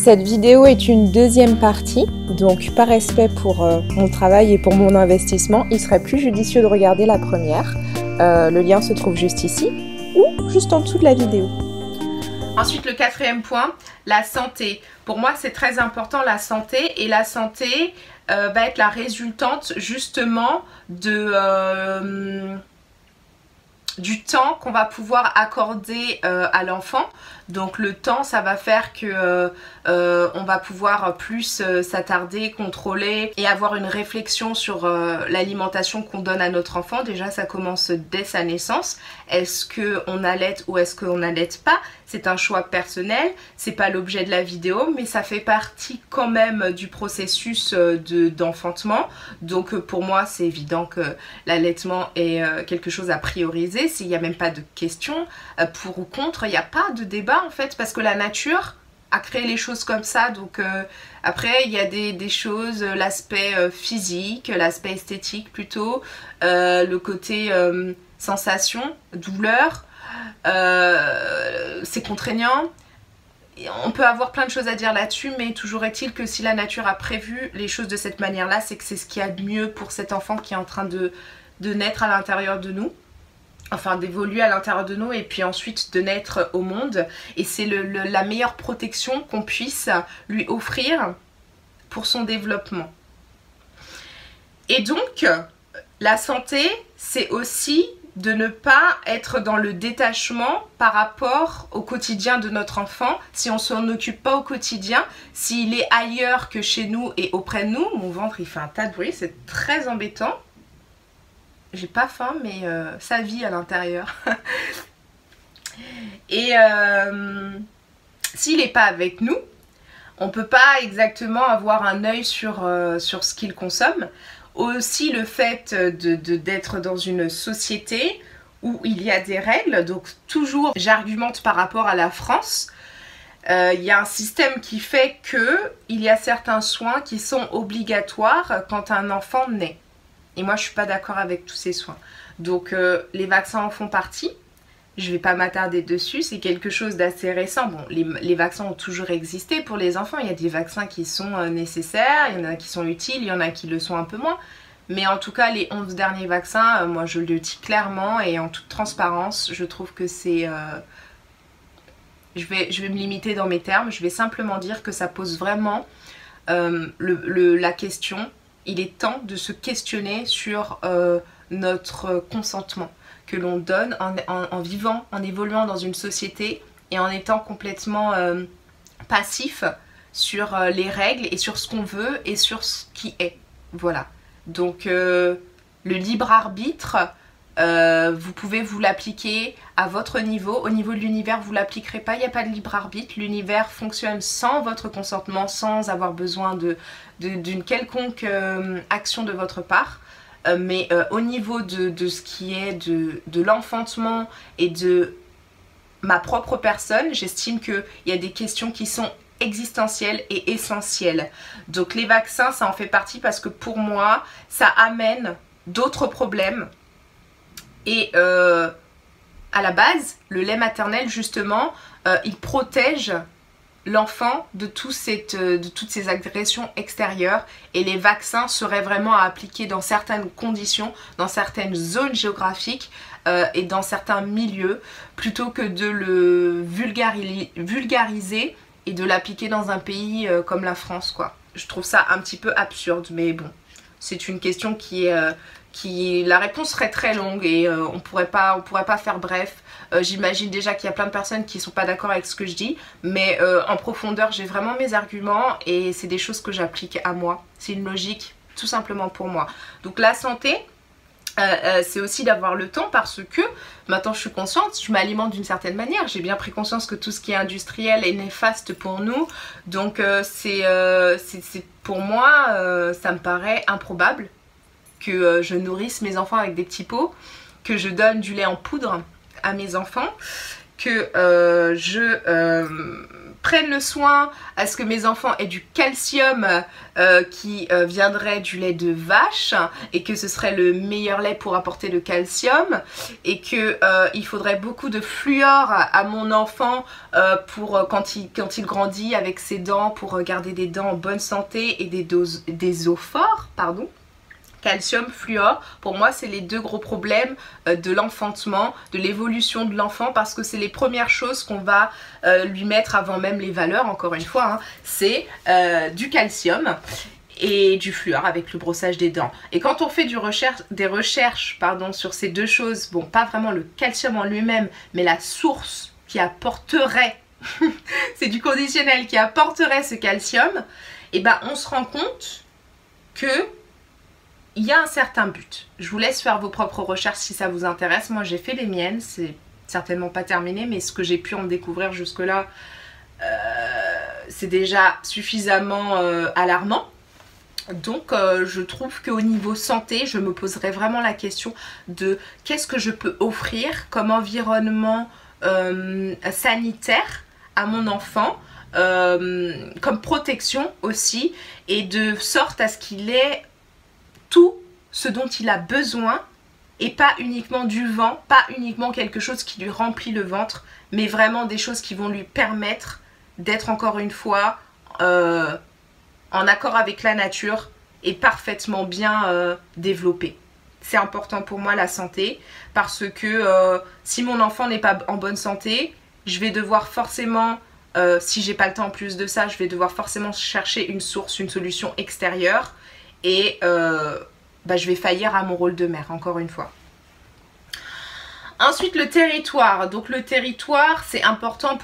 Cette vidéo est une deuxième partie, donc par respect pour mon travail et pour mon investissement, il serait plus judicieux de regarder la première. Le lien se trouve juste ici ou juste en dessous de la vidéo. Ensuite, le quatrième point, la santé. Pour moi, c'est très important la santé, et la santé va être la résultante justement du temps qu'on va pouvoir accorder à l'enfant. Donc le temps, ça va faire que on va pouvoir plus s'attarder, contrôler et avoir une réflexion sur l'alimentation qu'on donne à notre enfant. Déjà, ça commence dès sa naissance. Est-ce qu'on allaite ou est-ce qu'on n'allaite pas? C'est un choix personnel, c'est pas l'objet de la vidéo, mais ça fait partie quand même du processus d'enfantement. Donc pour moi, c'est évident que l'allaitement est quelque chose à prioriser. S'il n'y a même pas de question pour ou contre, il n'y a pas de débat en fait, parce que la nature a créé les choses comme ça. Donc après, il y a des choses, l'aspect physique, l'aspect esthétique plutôt, le côté sensation, douleur. C'est contraignant. On peut avoir plein de choses à dire là-dessus, mais toujours est-il que si la nature a prévu les choses de cette manière-là, c'est que c'est ce qu'il y a de mieux pour cet enfant qui est en train de naître à l'intérieur de nous. Enfin, d'évoluer à l'intérieur de nous et puis ensuite de naître au monde. Et c'est la meilleure protection qu'on puisse lui offrir pour son développement. Et donc, la santé, c'est aussi de ne pas être dans le détachement par rapport au quotidien de notre enfant. Si on ne s'en occupe pas au quotidien, s'il est ailleurs que chez nous et auprès de nous, mon ventre il fait un tas de bruit, c'est très embêtant. J'ai pas faim, mais ça vit à l'intérieur. Et s'il n'est pas avec nous, on ne peut pas exactement avoir un œil sur ce qu'il consomme. Aussi le fait d'être dans une société où il y a des règles. Donc toujours, j'argumente par rapport à la France. Il y a un système qui fait qu'il y a certains soins qui sont obligatoires quand un enfant naît. Et moi, je suis pas d'accord avec tous ces soins. Donc, les vaccins en font partie. Je vais pas m'attarder dessus. C'est quelque chose d'assez récent. Bon, les vaccins ont toujours existé pour les enfants. Il y a des vaccins qui sont nécessaires. Il y en a qui sont utiles. Il y en a qui le sont un peu moins. Mais en tout cas, les 11 derniers vaccins, moi, je le dis clairement et en toute transparence. Je trouve que c'est... Je vais me limiter dans mes termes. Je vais simplement dire que ça pose vraiment la question... Il est temps de se questionner sur notre consentement que l'on donne en vivant, en évoluant dans une société et en étant complètement passif sur les règles et sur ce qu'on veut et sur ce qui est. Voilà. Donc le libre arbitre, vous pouvez vous l'appliquer à votre niveau. Au niveau de l'univers, vous ne l'appliquerez pas. Il n'y a pas de libre arbitre. L'univers fonctionne sans votre consentement, sans avoir besoin d'une quelconque action de votre part. Mais au niveau de ce qui est de l'enfantement et de ma propre personne, j'estime qu'il y a des questions qui sont existentielles et essentielles. Donc les vaccins, ça en fait partie parce que pour moi, ça amène d'autres problèmes. Et à la base, le lait maternel, justement, il protège l'enfant de toutes ces agressions extérieures. Et les vaccins seraient vraiment à appliquer dans certaines conditions, dans certaines zones géographiques et dans certains milieux, plutôt que de le vulgariser et de l'appliquer dans un pays comme la France, quoi. Je trouve ça un petit peu absurde, mais bon, c'est une question la réponse serait très longue et on pourrait pas faire bref. J'imagine déjà qu'il y a plein de personnes qui sont pas d'accord avec ce que je dis, mais en profondeur j'ai vraiment mes arguments et c'est des choses que j'applique à moi. C'est une logique tout simplement pour moi. Donc la santé, c'est aussi d'avoir le temps, parce que maintenant je suis consciente, je m'alimente d'une certaine manière. J'ai bien pris conscience que tout ce qui est industriel est néfaste pour nous. Donc pour moi, ça me paraît improbable que je nourrisse mes enfants avec des petits pots, que je donne du lait en poudre à mes enfants, que je prenne le soin à ce que mes enfants aient du calcium qui viendrait du lait de vache et que ce serait le meilleur lait pour apporter le calcium et que il faudrait beaucoup de fluor à mon enfant pour quand il grandit avec ses dents, pour garder des dents en bonne santé et des os forts, pardon. Calcium, fluor, pour moi c'est les deux gros problèmes de l'enfantement, de l'évolution de l'enfant, parce que c'est les premières choses qu'on va lui mettre avant même les valeurs, encore une fois, hein. C'est du calcium et du fluor avec le brossage des dents. Et quand on fait des recherches sur ces deux choses, bon, pas vraiment le calcium en lui-même, mais la source qui apporterait, c'est du conditionnel, qui apporterait ce calcium, et ben on se rend compte que il y a un certain but. Je vous laisse faire vos propres recherches si ça vous intéresse. Moi j'ai fait les miennes, c'est certainement pas terminé, mais ce que j'ai pu en découvrir jusque là c'est déjà suffisamment alarmant. Donc je trouve qu'au niveau santé, je me poserais vraiment la question de qu'est-ce que je peux offrir comme environnement sanitaire à mon enfant, comme protection aussi, et de sorte à ce qu'il ait tout ce dont il a besoin et pas uniquement du vent, pas uniquement quelque chose qui lui remplit le ventre, mais vraiment des choses qui vont lui permettre d'être encore une fois en accord avec la nature et parfaitement bien développé. C'est important pour moi la santé parce que si mon enfant n'est pas en bonne santé, je vais devoir forcément, si j'ai pas le temps en plus de ça, je vais devoir forcément chercher une source, une solution extérieure. Et je vais faillir à mon rôle de mère, encore une fois. Ensuite, le territoire. Donc le territoire, c'est important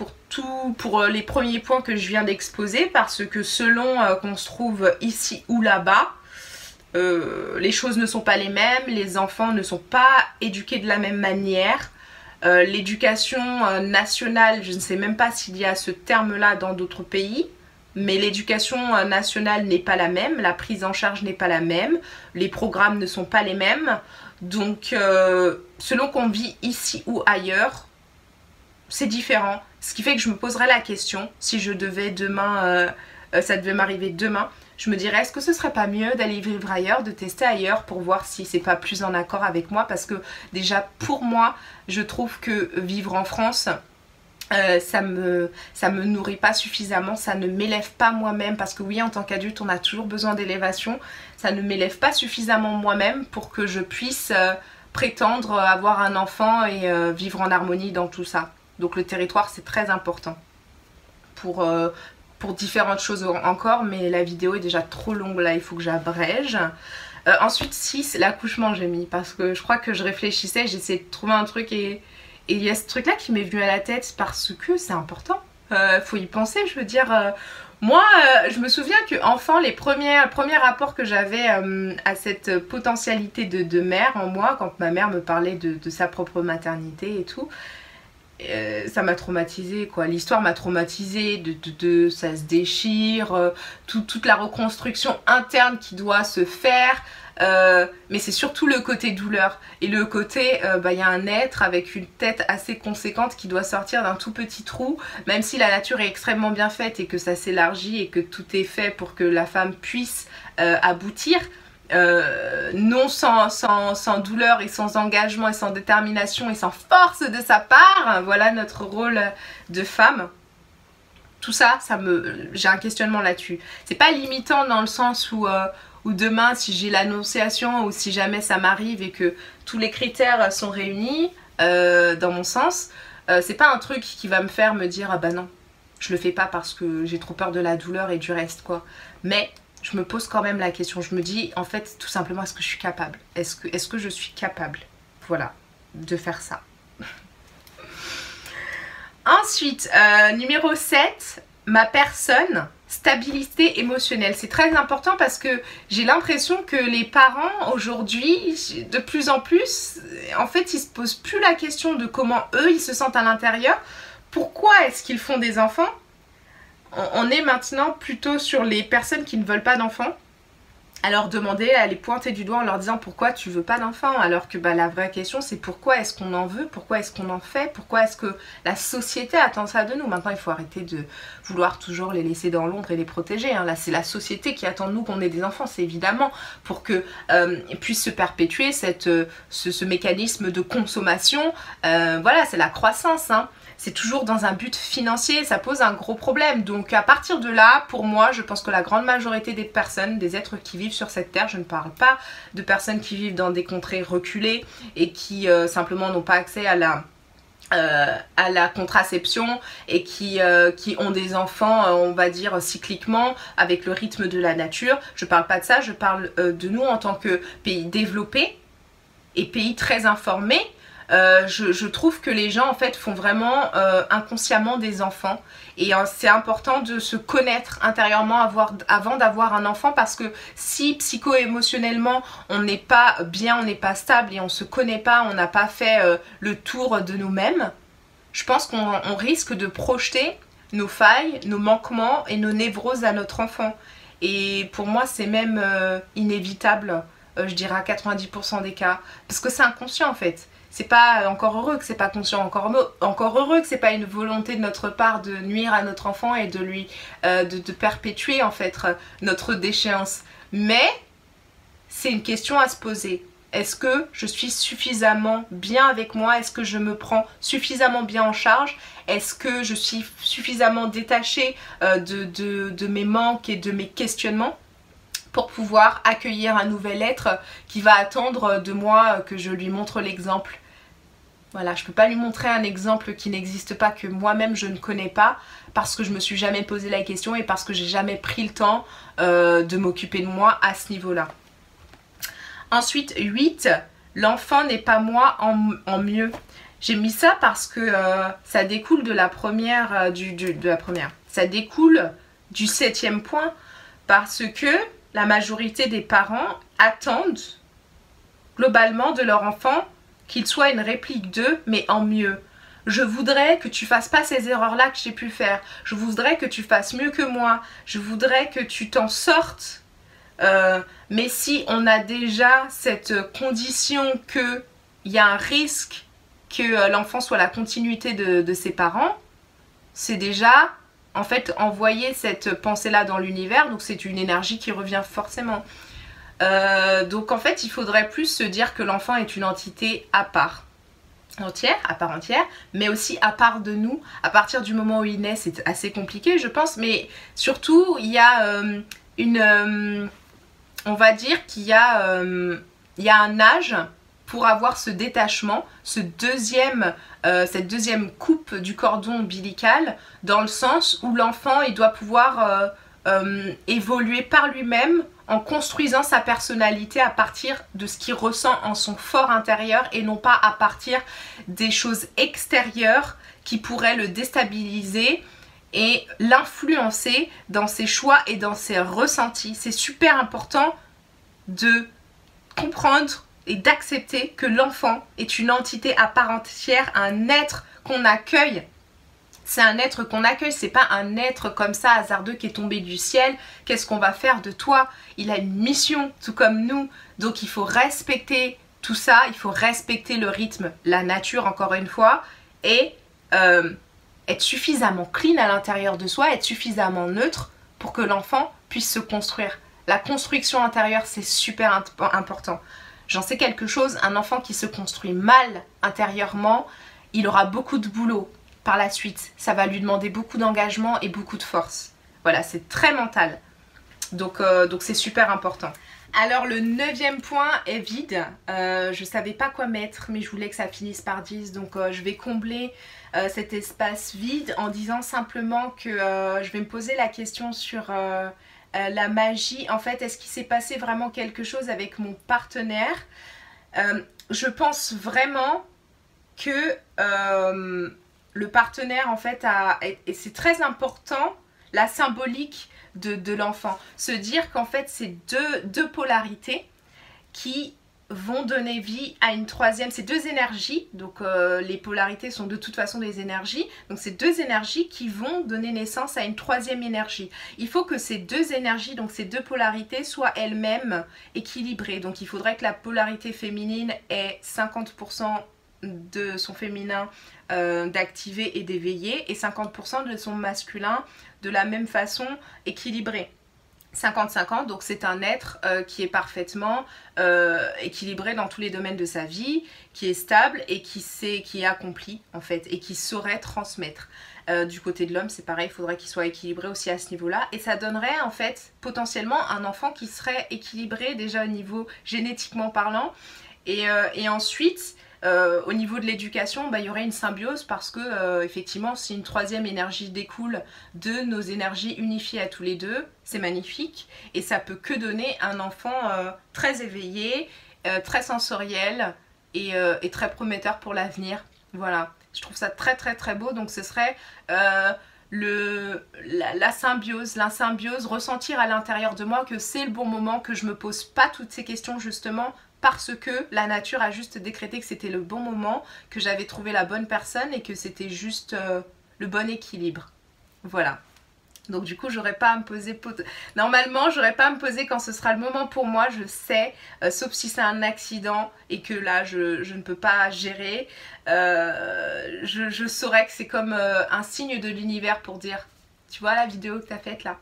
pour les premiers points que je viens d'exposer, parce que selon qu'on se trouve ici ou là-bas, les choses ne sont pas les mêmes, les enfants ne sont pas éduqués de la même manière. L'éducation nationale, je ne sais même pas s'il y a ce terme-là dans d'autres pays, mais l'éducation nationale n'est pas la même, la prise en charge n'est pas la même, les programmes ne sont pas les mêmes. Donc, selon qu'on vit ici ou ailleurs, c'est différent. Ce qui fait que je me poserais la question, si je devais demain, ça devait m'arriver demain, je me dirais, est-ce que ce serait pas mieux d'aller vivre ailleurs, de tester ailleurs pour voir si c'est pas plus en accord avec moi? Parce que déjà, pour moi, je trouve que vivre en France, ça me nourrit pas suffisamment, ça ne m'élève pas moi-même, parce que oui, en tant qu'adulte on a toujours besoin d'élévation, ça ne m'élève pas suffisamment moi-même pour que je puisse prétendre avoir un enfant et vivre en harmonie dans tout ça. Donc le territoire c'est très important pour différentes choses encore, mais la vidéo est déjà trop longue là, il faut que j'abrège. Ensuite 6, l'accouchement j'ai mis, parce que je crois que je réfléchissais, j'essayais de trouver un truc et il y a ce truc là qui m'est venu à la tête parce que c'est important, faut y penser, je veux dire, moi je me souviens que enfant les premiers rapports que j'avais à cette potentialité de mère en moi, quand ma mère me parlait de sa propre maternité et tout, ça m'a traumatisée quoi, l'histoire m'a traumatisée, ça se déchire, toute la reconstruction interne qui doit se faire. Mais c'est surtout le côté douleur et le côté y a un être avec une tête assez conséquente qui doit sortir d'un tout petit trou, même si la nature est extrêmement bien faite et que ça s'élargit et que tout est fait pour que la femme puisse aboutir, non sans douleur et sans engagement et sans détermination et sans force de sa part. Voilà notre rôle de femme. Tout ça, j'ai un questionnement là-dessus. C'est pas limitant dans le sens où demain si j'ai l'annonciation ou si jamais ça m'arrive et que tous les critères sont réunis dans mon sens, c'est pas un truc qui va me faire me dire ah bah non, je le fais pas parce que j'ai trop peur de la douleur et du reste quoi. Mais je me pose quand même la question, je me dis en fait tout simplement, est-ce que je suis capable, est-ce que je suis capable, voilà, de faire ça. Ensuite, numéro 7, ma personne, stabilité émotionnelle. C'est très important parce que j'ai l'impression que les parents aujourd'hui, de plus en plus, en fait ils se posent plus la question de comment eux ils se sentent à l'intérieur. Pourquoi est-ce qu'ils font des enfants? On est maintenant plutôt sur les personnes qui ne veulent pas d'enfants. à leur demander, à les pointer du doigt en leur disant pourquoi tu veux pas d'enfant, alors que la vraie question c'est pourquoi est-ce qu'on en veut, pourquoi est-ce qu'on en fait, pourquoi est-ce que la société attend ça de nous. Maintenant il faut arrêter de vouloir toujours les laisser dans l'ombre et les protéger, hein. Là c'est la société qui attend de nous qu'on ait des enfants, c'est évidemment pour que puisse se perpétuer ce mécanisme de consommation, voilà c'est la croissance, hein. C'est toujours dans un but financier, ça pose un gros problème. Donc à partir de là, pour moi, je pense que la grande majorité des personnes, des êtres qui vivent sur cette terre, je ne parle pas de personnes qui vivent dans des contrées reculées et qui simplement n'ont pas accès à la contraception et qui ont des enfants, on va dire, cycliquement, avec le rythme de la nature. Je parle pas de ça, je parle de nous en tant que pays développés et pays très informés. Je trouve que les gens en fait font vraiment inconsciemment des enfants et c'est important de se connaître intérieurement avant d'avoir un enfant, parce que si psycho-émotionnellement on n'est pas bien, on n'est pas stable et on se connaît pas, on n'a pas fait le tour de nous-mêmes, je pense qu'on risque de projeter nos failles, nos manquements et nos névroses à notre enfant. Et pour moi c'est même inévitable, je dirais à 90% des cas, parce que c'est inconscient en fait. C'est pas encore heureux que c'est pas conscient, encore heureux que c'est pas une volonté de notre part de nuire à notre enfant et de lui de perpétuer en fait notre déchéance. Mais c'est une question à se poser. Est-ce que je suis suffisamment bien avec moi? Est-ce que je me prends suffisamment bien en charge? Est-ce que je suis suffisamment détachée de mes manques et de mes questionnements pour pouvoir accueillir un nouvel être qui va attendre de moi que je lui montre l'exemple? Voilà, je ne peux pas lui montrer un exemple qui n'existe pas, que moi-même je ne connais pas, parce que je me suis jamais posé la question et parce que j'ai jamais pris le temps de m'occuper de moi à ce niveau-là. Ensuite, 8, l'enfant n'est pas moi en mieux. J'ai mis ça parce que ça découle de la première, ça découle du 7e point, parce que la majorité des parents attendent globalement de leur enfant qu'il soit une réplique d'eux, mais en mieux. Je voudrais que tu fasses pas ces erreurs-là que j'ai pu faire. Je voudrais que tu fasses mieux que moi. Je voudrais que tu t'en sortes. Mais si on a déjà cette condition qu'il y a un risque que l'enfant soit la continuité de ses parents, c'est déjà en fait envoyer cette pensée-là dans l'univers. Donc c'est une énergie qui revient forcément. Donc en fait il faudrait plus se dire que l'enfant est une entité à part entière, mais aussi à part de nous. À partir du moment où il naît, c'est assez compliqué je pense, mais surtout il y a on va dire qu'il y a un âge pour avoir ce détachement, cette deuxième coupe du cordon ombilical, dans le sens où l'enfant il doit pouvoir évoluer par lui-même en construisant sa personnalité à partir de ce qu'il ressent en son fort intérieur et non pas à partir des choses extérieures qui pourraient le déstabiliser et l'influencer dans ses choix et dans ses ressentis. C'est super important de comprendre et d'accepter que l'enfant est une entité à part entière, un être qu'on accueille. C'est un être qu'on accueille, c'est pas un être comme ça hasardeux qui est tombé du ciel. Qu'est-ce qu'on va faire de toi? Il a une mission, tout comme nous. Donc il faut respecter tout ça, il faut respecter le rythme, la nature encore une fois, et être suffisamment clean à l'intérieur de soi, être suffisamment neutre pour que l'enfant puisse se construire. La construction intérieure, c'est super important. J'en sais quelque chose, un enfant qui se construit mal intérieurement, il aura beaucoup de boulot par la suite. Ça va lui demander beaucoup d'engagement et beaucoup de force. Voilà, c'est très mental. Donc c'est super important. Alors le 9e point est vide. Je savais pas quoi mettre, mais je voulais que ça finisse par 10. Donc je vais combler cet espace vide en disant simplement que je vais me poser la question sur la magie. En fait, est-ce qu'il s'est passé vraiment quelque chose avec mon partenaire? Je pense vraiment que le partenaire en fait et c'est très important, la symbolique de l'enfant. Se dire qu'en fait c'est deux polarités qui vont donner vie à une troisième, ces deux énergies, donc les polarités sont de toute façon des énergies, donc ces deux énergies qui vont donner naissance à une troisième énergie. Il faut que ces deux énergies, donc ces deux polarités, soient elles-mêmes équilibrées. Donc il faudrait que la polarité féminine ait 50% de son féminin d'activé et d'éveillé et 50% de son masculin de la même façon équilibré. 50-50, donc c'est un être qui est parfaitement équilibré dans tous les domaines de sa vie, qui est stable et qui est accompli en fait, et qui saurait transmettre. Du côté de l'homme, c'est pareil, il faudrait qu'il soit équilibré aussi à ce niveau-là, et ça donnerait en fait potentiellement un enfant qui serait équilibré déjà au niveau génétiquement parlant, et ensuite au niveau de l'éducation, il y aurait une symbiose parce que effectivement si une troisième énergie découle de nos énergies unifiées à tous les deux, c'est magnifique et ça peut que donner un enfant très éveillé, très sensoriel et très prometteur pour l'avenir. Voilà, je trouve ça très très très beau, donc ce serait la symbiose, ressentir à l'intérieur de moi que c'est le bon moment, que je me pose pas toutes ces questions justement parce que la nature a juste décrété que c'était le bon moment, que j'avais trouvé la bonne personne et que c'était juste le bon équilibre. Voilà. Donc du coup, j'aurais pas à me poser... Normalement, j'aurais pas à me poser quand ce sera le moment pour moi, je sais, sauf si c'est un accident et que là, je ne peux pas gérer. Je saurais que c'est comme un signe de l'univers pour dire, tu vois la vidéo que t'as faite là ?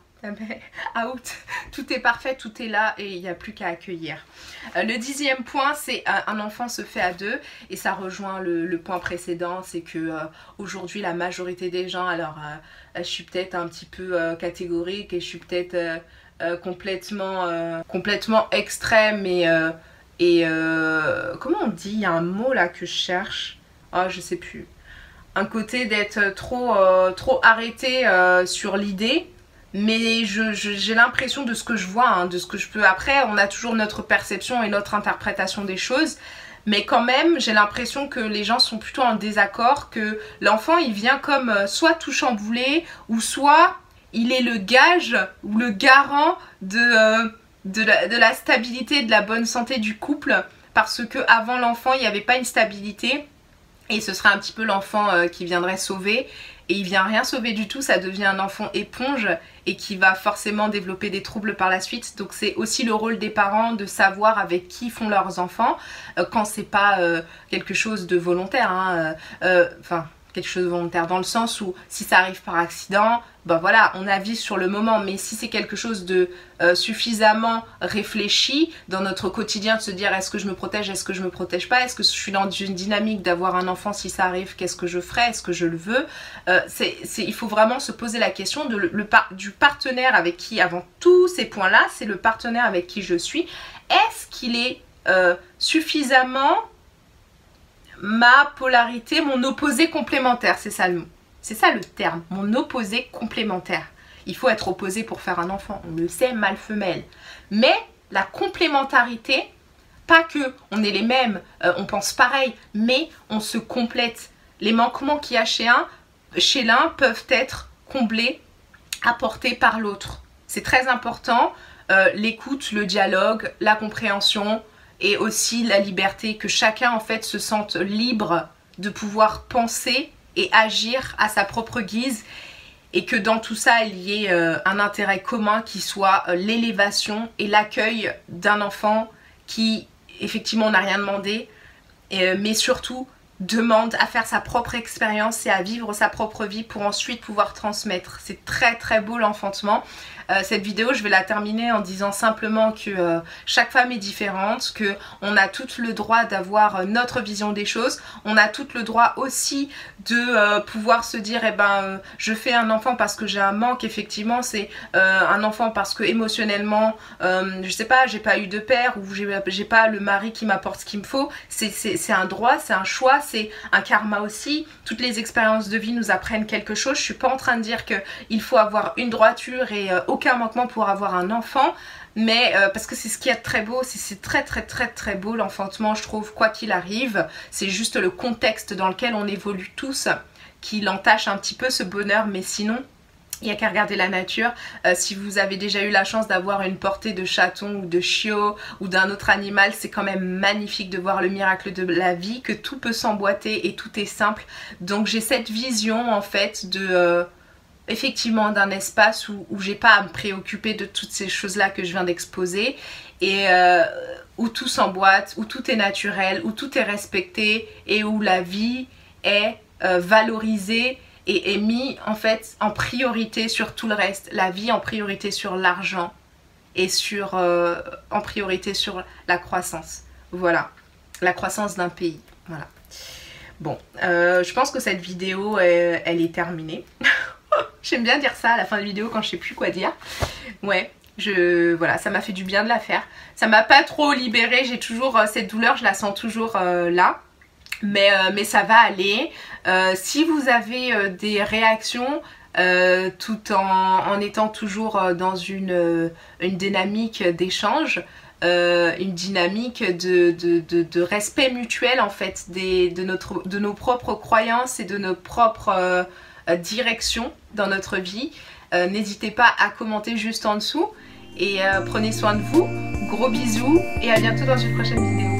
Out, tout est parfait, tout est là et il n'y a plus qu'à accueillir. Le 10e point, c'est un enfant se fait à deux et ça rejoint le point précédent, c'est que aujourd'hui la majorité des gens, alors je suis peut-être un petit peu catégorique et je suis peut-être complètement extrême et comment on dit, il y a un mot là que je cherche, oh je sais plus, un côté d'être trop arrêté sur l'idée. Mais j'ai l'impression de ce que je vois, de ce que je peux... Après, on a toujours notre perception et notre interprétation des choses. Mais quand même, j'ai l'impression que les gens sont plutôt en désaccord, que l'enfant, il vient comme soit tout chamboulé, ou soit il est le gage ou le garant de la stabilité, de la bonne santé du couple. Parce que avant l'enfant, il n'y avait pas une stabilité. Et ce serait un petit peu l'enfant qui viendrait sauver. Et il vient rien sauver du tout, ça devient un enfant éponge et qui va forcément développer des troubles par la suite. Donc c'est aussi le rôle des parents de savoir avec qui font leurs enfants quand c'est pas quelque chose de volontaire. Enfin, quelque chose de volontaire dans le sens où si ça arrive par accident, ben voilà, on avise sur le moment. Mais si c'est quelque chose de suffisamment réfléchi dans notre quotidien, de se dire est-ce que je me protège, est-ce que je me protège pas, est-ce que je suis dans une dynamique d'avoir un enfant, si ça arrive, qu'est-ce que je ferai, est-ce que je le veux, il faut vraiment se poser la question du partenaire avec qui, avant tous ces points-là, c'est le partenaire avec qui je suis. Est-ce qu'il est suffisamment ma polarité, mon opposé complémentaire, c'est ça le mot. C'est ça le terme, mon opposé complémentaire. Il faut être opposé pour faire un enfant, on le sait, mâle-femelle. Mais la complémentarité, pas que on est les mêmes, on pense pareil, mais on se complète. Les manquements qu'il y a chez l'un peuvent être comblés, apportés par l'autre. C'est très important, l'écoute, le dialogue, la compréhension, et aussi la liberté, que chacun en fait se sente libre de pouvoir penser et agir à sa propre guise et que dans tout ça il y ait un intérêt commun qui soit l'élévation et l'accueil d'un enfant qui effectivement n'a rien demandé mais surtout demande à faire sa propre expérience et à vivre sa propre vie pour ensuite pouvoir transmettre. C'est très très beau l'enfantement. Cette vidéo, je vais la terminer en disant simplement que chaque femme est différente, qu'on a tout le droit d'avoir notre vision des choses, on a tout le droit aussi de pouvoir se dire je fais un enfant parce que j'ai un manque, effectivement c'est un enfant parce que émotionnellement je sais pas, j'ai pas eu de père ou j'ai pas le mari qui m'apporte ce qu'il me faut, c'est un droit, c'est un choix, c'est un karma aussi. Toutes les expériences de vie nous apprennent quelque chose. Je suis pas en train de dire qu'il faut avoir une droiture et aucun manquement pour avoir un enfant, mais parce que c'est ce qu'il y a de très beau, c'est très très très très beau l'enfantement, je trouve, quoi qu'il arrive. C'est juste le contexte dans lequel on évolue tous qui l'entache un petit peu ce bonheur, mais sinon Il n'y a qu'à regarder la nature. Si vous avez déjà eu la chance d'avoir une portée de chaton ou de chiot ou d'un autre animal, c'est quand même magnifique de voir le miracle de la vie, que tout peut s'emboîter et tout est simple. Donc j'ai cette vision en fait de effectivement d'un espace où j'ai pas à me préoccuper de toutes ces choses-là que je viens d'exposer et où tout s'emboîte, où tout est naturel, où tout est respecté et où la vie est valorisée et est mis en fait en priorité sur tout le reste. La vie en priorité sur l'argent et en priorité sur la croissance. Voilà, la croissance d'un pays. Voilà. Bon, je pense que cette vidéo, elle est terminée. J'aime bien dire ça à la fin de vidéo quand je sais plus quoi dire. Ouais, voilà, ça m'a fait du bien de la faire. Ça m'a pas trop libérée, j'ai toujours cette douleur, je la sens toujours là. Mais ça va aller. Si vous avez des réactions tout en étant toujours dans une dynamique d'échange, une dynamique de respect mutuel en fait de nos propres croyances et de nos propres directions dans notre vie, n'hésitez pas à commenter juste en dessous et prenez soin de vous. Gros bisous et à bientôt dans une prochaine vidéo.